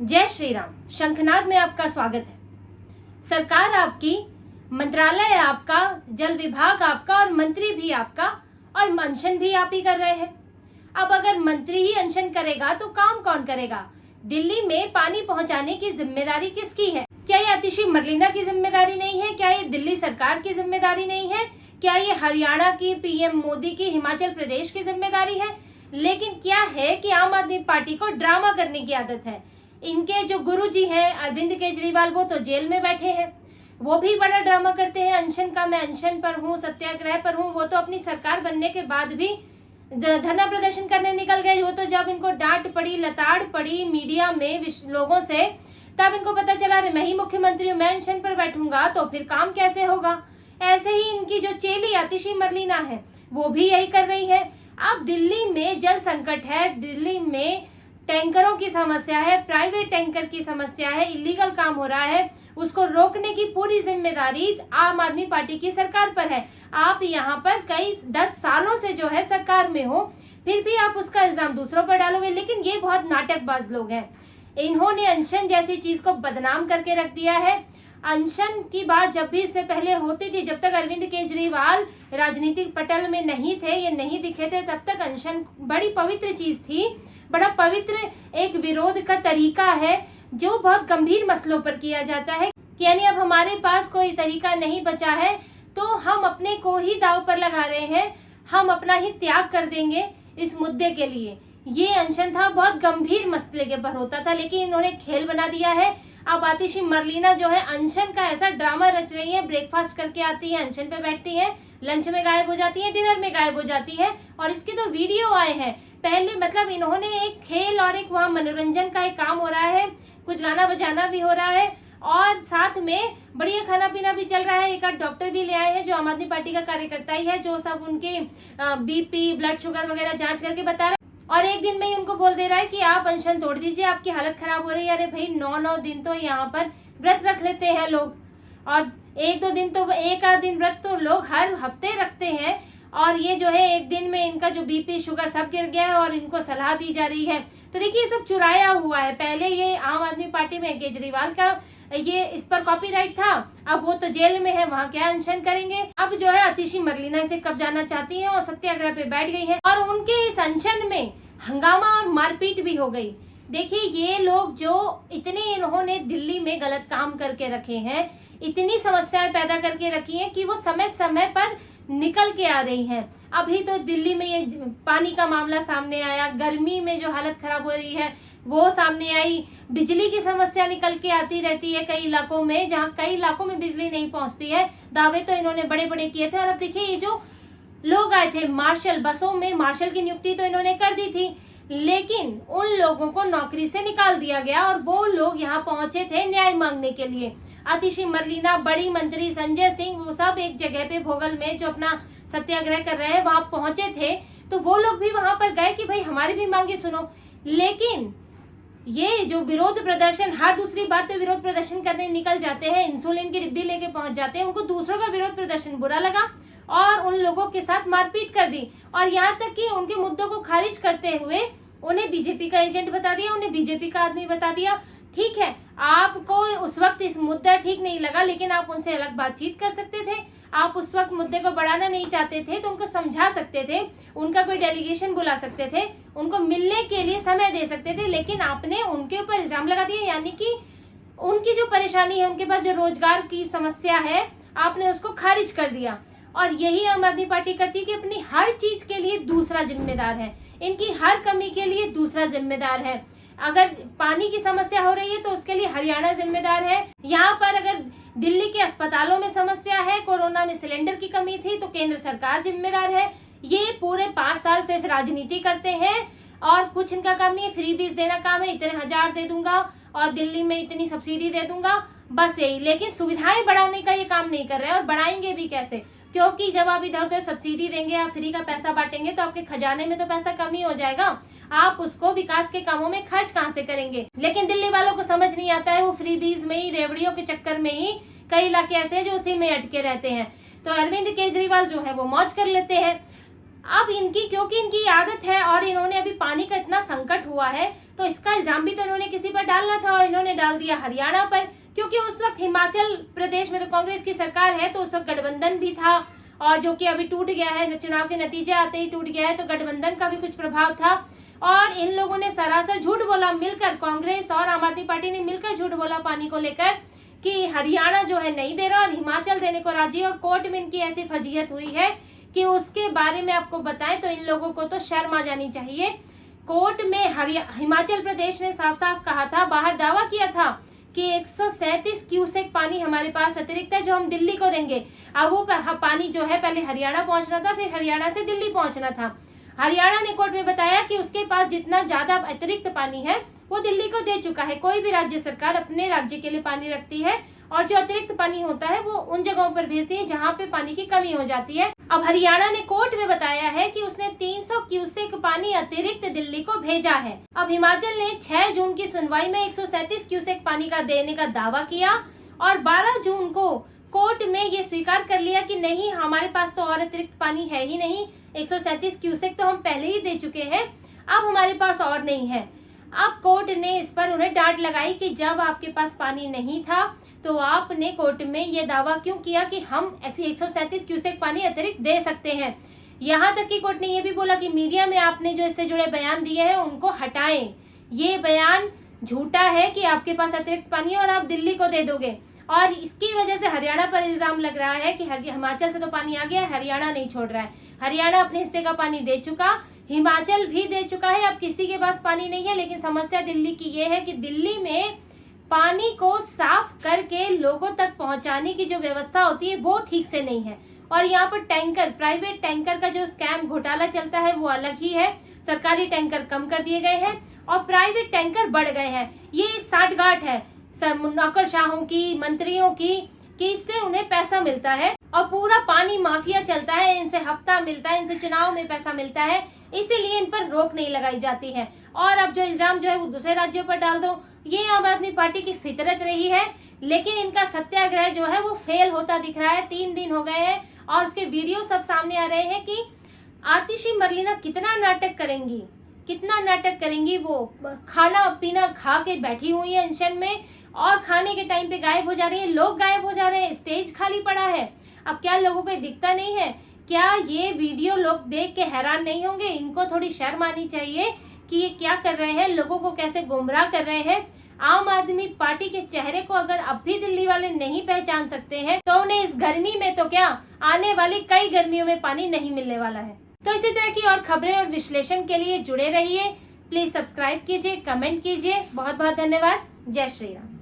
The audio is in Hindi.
जय श्री राम। शंखनाद में आपका स्वागत है। सरकार आपकी, मंत्रालय आपका, जल विभाग आपका और मंत्री भी आपका और अनशन भी आप ही कर रहे हैं। अब अगर मंत्री ही अनशन करेगा तो काम कौन करेगा? दिल्ली में पानी पहुंचाने की जिम्मेदारी किसकी है? क्या ये आतिशी मरलीना की जिम्मेदारी नहीं है? क्या ये दिल्ली सरकार की जिम्मेदारी नहीं है? क्या ये हरियाणा की पीएम मोदी की, हिमाचल प्रदेश की जिम्मेदारी है? लेकिन क्या है कि आम आदमी पार्टी को ड्रामा करने की आदत है। इनके जो गुरुजी हैं अरविंद केजरीवाल, वो तो जेल में बैठे हैं, वो भी बड़ा ड्रामा करते हैं अनशन का। मैं अनशन पर हूँ, सत्याग्रह पर हूँ। वो तो अपनी सरकार बनने के बाद भी धरना प्रदर्शन करने निकल गए। वो तो जब इनको डांट पड़ी, लताड़ पड़ी मीडिया में लोगों से, तब इनको पता चला अरे मैं ही मुख्यमंत्री हूँ, मैं अनशन पर बैठूंगा तो फिर काम कैसे होगा। ऐसे ही इनकी जो चेली आतिशी मरलीना है वो भी यही कर रही है। अब दिल्ली में जल संकट है, दिल्ली में टैंकरों की समस्या है, प्राइवेट टैंकर की समस्या है, इलीगल काम हो रहा है, उसको रोकने की पूरी जिम्मेदारी आम आदमी पार्टी की सरकार पर है। आप यहाँ पर कई 10 सालों से जो है सरकार में हो, फिर भी आप उसका इल्जाम दूसरों पर डालोगे। लेकिन ये बहुत नाटकबाज लोग हैं। इन्होंने अनशन जैसी चीज को बदनाम करके रख दिया है। अनशन की बात जब भी इससे पहले होती थी, जब तक अरविंद केजरीवाल राजनीतिक पटल में नहीं थे, ये नहीं दिखे थे, तब तक अनशन बड़ी पवित्र चीज थी, बड़ा पवित्र एक विरोध का तरीका है जो बहुत गंभीर मसलों पर किया जाता है। यानी अब हमारे पास कोई तरीका नहीं बचा है तो हम अपने को ही दांव पर लगा रहे हैं, हम अपना ही त्याग कर देंगे इस मुद्दे के लिए। ये अनशन था, बहुत गंभीर मसले के पर होता था, लेकिन इन्होंने खेल बना दिया है। अब आतिशी मरलीना जो है अनशन का ऐसा ड्रामा रच रही है, ब्रेकफास्ट करके आती है, अनशन पे बैठती है, लंच में गायब हो जाती है, डिनर में गायब हो जाती है, और इसके तो वीडियो आए हैं पहले। मतलब इन्होंने एक खेल और एक वहाँ मनोरंजन का एक काम हो रहा है, कुछ गाना बजाना भी हो रहा है और साथ में बढ़िया खाना पीना भी चल रहा है। एक आध डॉक्टर भी ले आए हैं जो आम आदमी पार्टी का कार्यकर्ता ही है, जो सब उनके बीपी, ब्लड शुगर वगैरह जांच करके बता रहा है, और एक दिन में ही उनको बोल दे रहा है कि आप अनशन तोड़ दीजिए, आपकी हालत खराब हो रही है। अरे भाई 9-9 दिन तो यहाँ पर व्रत रख लेते हैं लोग, और 1-2 दिन तो, एक आध दिन व्रत तो लोग हर हफ्ते रखते हैं, और ये जो है एक दिन में इनका जो बीपी शुगर सब गिर गया है और इनको सलाह दी जा रही है। तो देखिए ये सब चुराया हुआ है। पहले ये आम आदमी पार्टी में केजरीवाल का ये इस पर कॉपीराइट था, अब वो तो जेल में है, वहाँ क्या अनशन करेंगे। अब जो है आतिशी मरलीना इसे कब जाना चाहती है और सत्याग्रह पे बैठ गई है, और उनके इस अनशन में हंगामा और मारपीट भी हो गई। देखिए ये लोग जो इतने इन्होंने दिल्ली में गलत काम करके रखे हैं, इतनी समस्याएं पैदा करके रखी हैं कि वो समय समय पर निकल के आ रही हैं। अभी तो दिल्ली में ये पानी का मामला सामने आया, गर्मी में जो हालत खराब हो रही है वो सामने आई, बिजली की समस्या निकल के आती रहती है कई इलाकों में, जहाँ कई इलाकों में बिजली नहीं पहुंचती है। दावे तो इन्होंने बड़े बड़े किए थे, और अब देखिए ये जो लोग आए थे मार्शल, बसों में मार्शल की नियुक्ति तो इन्होंने कर दी थी, लेकिन उन लोगों को नौकरी से निकाल दिया गया और वो लोग यहाँ पहुंचे थे न्याय मांगने के लिए। आतिशी मरलीना, बड़ी मंत्री संजय सिंह, वो सब एक जगह पे भोगल में जो अपना सत्याग्रह कर रहे हैं वहां पहुंचे थे, तो वो लोग भी वहां पर गए कि भाई हमारी भी मांगे सुनो। लेकिन ये जो विरोध प्रदर्शन, हर दूसरी बात तो विरोध प्रदर्शन करने निकल जाते हैं, इंसुलिन की डिब्बी लेके पहुंच जाते हैं, उनको दूसरों का विरोध प्रदर्शन बुरा लगा और उन लोगों के साथ मारपीट कर दी, और यहाँ तक कि उनके मुद्दों को खारिज करते हुए उन्हें बीजेपी का एजेंट बता दिया, उन्हें बीजेपी का आदमी बता दिया। ठीक है, आपको उस वक्त इस मुद्दा ठीक नहीं लगा, लेकिन आप उनसे अलग बातचीत कर सकते थे। आप उस वक्त मुद्दे को बढ़ाना नहीं चाहते थे तो उनको समझा सकते थे, उनका कोई डेलीगेशन बुला सकते थे, उनको मिलने के लिए समय दे सकते थे, लेकिन आपने उनके ऊपर इल्जाम लगा दिया। यानी कि उनकी जो परेशानी है, उनके पास जो रोजगार की समस्या है, आपने उसको खारिज कर दिया। और यही आम आदमी पार्टी करती है कि अपनी हर चीज के लिए दूसरा जिम्मेदार है, इनकी हर कमी के लिए दूसरा जिम्मेदार है। अगर पानी की समस्या हो रही है तो उसके लिए हरियाणा जिम्मेदार है। यहाँ पर अगर दिल्ली के अस्पतालों में समस्या है, कोरोना में सिलेंडर की कमी थी, तो केंद्र सरकार जिम्मेदार है। ये पूरे 5 साल सिर्फ राजनीति करते हैं और कुछ इनका काम नहीं है। फ्री बीज देना काम है, इतने 1000 दे दूंगा और दिल्ली में इतनी सब्सिडी दे दूंगा, बस यही। लेकिन सुविधाएं बढ़ाने का ये काम नहीं कर रहे हैं, और बढ़ाएंगे भी कैसे? क्योंकि जब आप इधर उधर सब्सिडी देंगे या फ्री का पैसा बांटेंगे तो आपके खजाने में तो पैसा कम ही हो जाएगा, आप उसको विकास के कामों में खर्च कहाँ से करेंगे? लेकिन दिल्ली वालों को समझ नहीं आता है, वो फ्री बीज में ही, रेवड़ियों के चक्कर में ही कई इलाके ऐसे हैं जो उसी में अटके रहते हैं। तो अरविंद केजरीवाल जो है वो मौज कर लेते हैं। अब इनकी, क्योंकि इनकी आदत है और इन्होंने अभी पानी का इतना संकट हुआ है, तो इसका इल्जाम भी तो इन्होंने किसी पर डालना था और इन्होंने डाल दिया हरियाणा पर, क्योंकि उस वक्त हिमाचल प्रदेश में तो कांग्रेस की सरकार है, तो उस वक्त गठबंधन भी था और जो कि अभी टूट गया है, चुनाव के नतीजे आते ही टूट गया है, तो गठबंधन का भी कुछ प्रभाव था। और इन लोगों ने सरासर झूठ बोला मिलकर, कांग्रेस और आम आदमी पार्टी ने मिलकर झूठ बोला पानी को लेकर कि हरियाणा जो है नहीं दे रहा और हिमाचल देने को राजी है। और कोर्ट में इनकी ऐसी फजीहत हुई है कि उसके बारे में आपको बताएं तो इन लोगों को तो शर्म आ जानी चाहिए। कोर्ट में हिमाचल प्रदेश ने साफ साफ कहा था, बाहर दावा किया था कि 137 क्यूसेक पानी हमारे पास अतिरिक्त है जो हम दिल्ली को देंगे। अब वो पानी जो है पहले हरियाणा पहुंचना था, फिर हरियाणा से दिल्ली पहुंचना था। हरियाणा ने कोर्ट में बताया कि उसके पास जितना ज्यादा अतिरिक्त पानी है वो दिल्ली को दे चुका है। कोई भी राज्य सरकार अपने राज्य के लिए पानी रखती है और जो अतिरिक्त पानी होता है वो उन जगहों पर भेजती है जहां पे पानी की कमी हो जाती है। अब हरियाणा ने कोर्ट में बताया है कि उसने 300 क्यूसेक पानी अतिरिक्त दिल्ली को भेजा है। अब हिमाचल ने 6 जून की सुनवाई में 137 क्यूसेक पानी का देने का दावा किया और 12 जून को कोर्ट में ये स्वीकार कर लिया कि नहीं, हमारे पास तो और अतिरिक्त पानी है ही नहीं, 137 क्यूसेक तो हम पहले ही दे चुके हैं, अब हमारे पास और नहीं है। अब कोर्ट ने इस पर उन्हें डांट लगाई कि जब आपके पास पानी नहीं था तो आपने कोर्ट में ये दावा क्यों किया कि हम 137 क्यूसेक पानी अतिरिक्त दे सकते हैं। यहाँ तक कि कोर्ट ने ये भी बोला कि मीडिया में आपने जो इससे जुड़े बयान दिए हैं उनको हटाएं, ये बयान झूठा है कि आपके पास अतिरिक्त पानी है और आप दिल्ली को दे दोगे। और इसकी वजह से हरियाणा पर इल्जाम लग रहा है कि हिमाचल से तो पानी आ गया, हरियाणा नहीं छोड़ रहा है। हरियाणा अपने हिस्से का पानी दे चुका, हिमाचल भी दे चुका है, अब किसी के पास पानी नहीं है। लेकिन समस्या दिल्ली की ये है कि दिल्ली में पानी को साफ करके लोगों तक पहुंचाने की जो व्यवस्था होती है वो ठीक से नहीं है। और यहाँ पर टैंकर, प्राइवेट टैंकर का जो स्कैम घोटाला चलता है वो अलग ही है। सरकारी टैंकर कम कर दिए गए हैं और प्राइवेट टैंकर बढ़ गए हैं। ये एक साठगांठ है नौकरशाहों की, मंत्रियों की, कि इससे उन्हें पैसा मिलता है और पूरा पानी माफिया चलता है, इनसे हफ्ता मिलता है, इनसे चुनाव में पैसा मिलता है, इसीलिए इन पर रोक नहीं लगाई जाती है। और अब जो इल्जाम जो है वो दूसरे राज्यों पर डाल दो, ये आम आदमी पार्टी की फितरत रही है। लेकिन इनका सत्याग्रह जो है वो फेल होता दिख रहा है। 3 दिन हो गए हैं और उसके वीडियो सब सामने आ रहे हैं कि आतिशी मरलीना कितना नाटक करेंगी, कितना नाटक करेंगी। वो खाना पीना खा के बैठी हुई है अनशन में और खाने के टाइम पे गायब हो जा रही है, लोग गायब हो जा रहे हैं, स्टेज खाली पड़ा है। अब क्या लोगों को दिखता नहीं है? क्या ये वीडियो लोग देख के हैरान नहीं होंगे? इनको थोड़ी शर्म आनी चाहिए कि ये क्या कर रहे हैं, लोगों को कैसे गुमराह कर रहे हैं। आम आदमी पार्टी के चेहरे को अगर अब भी दिल्ली वाले नहीं पहचान सकते हैं तो उन्हें इस गर्मी में तो क्या, आने वाली कई गर्मियों में पानी नहीं मिलने वाला है। तो इसी तरह की और खबरें और विश्लेषण के लिए जुड़े रहिए। प्लीज सब्सक्राइब कीजिए, कमेंट कीजिए। बहुत बहुत धन्यवाद। जय श्री राम।